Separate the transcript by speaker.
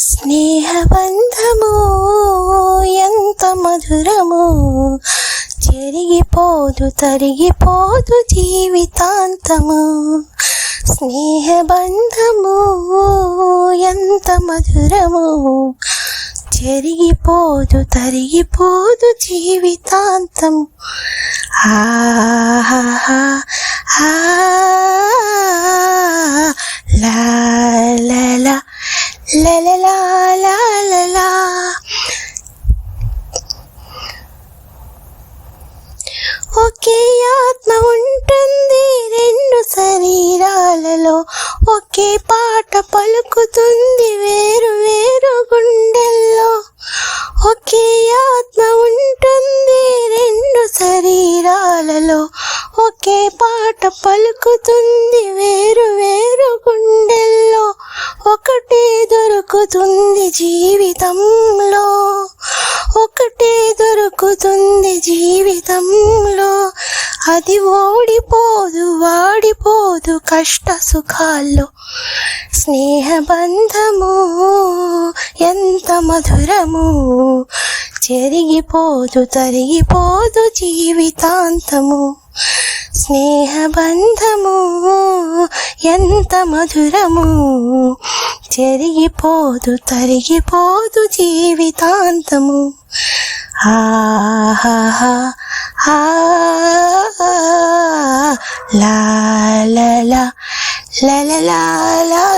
Speaker 1: స్నేహబంధము ఎంత మధురము, చెరిగిపోదు తరిగిపోదు జీవితాంతము. స్నేహబంధము ఎంత మధురము, చెరిగిపోదు తరిగిపోదు జీవితాంతము. ఆహా ఆ లా లా లా లా లా లా లా లా. ఒకే ఆత్మ ఉంటుంది రెండు శరీరాలలో, ఒకే పాట పలుకుతుంది వేరు వేరు గుండెల్లో. ఒకే ఆత్మ ఉంటుంది రెండు శరీరాలలో, ఒకే పాట పలుకుతుంది వేరు వేరు గుండెల్లో. ఒకటే దొరుకుతుంది జీవితంలో, ఒకటే దొరుకుతుంది జీవితంలో. అది ఓడిపోదు వాడిపోదు కష్ట సుఖాల్లో. స్నేహబంధము ఎంత మధురము, చెరిగిపోదు తరిగిపోదు జీవితాంతము. స్నేహబంధము ఎంత మధురము, చెరిగిపోదు తరిగిపోదు జీవితాంతము. ఆహా ఆ లా లా లా లా లా లా.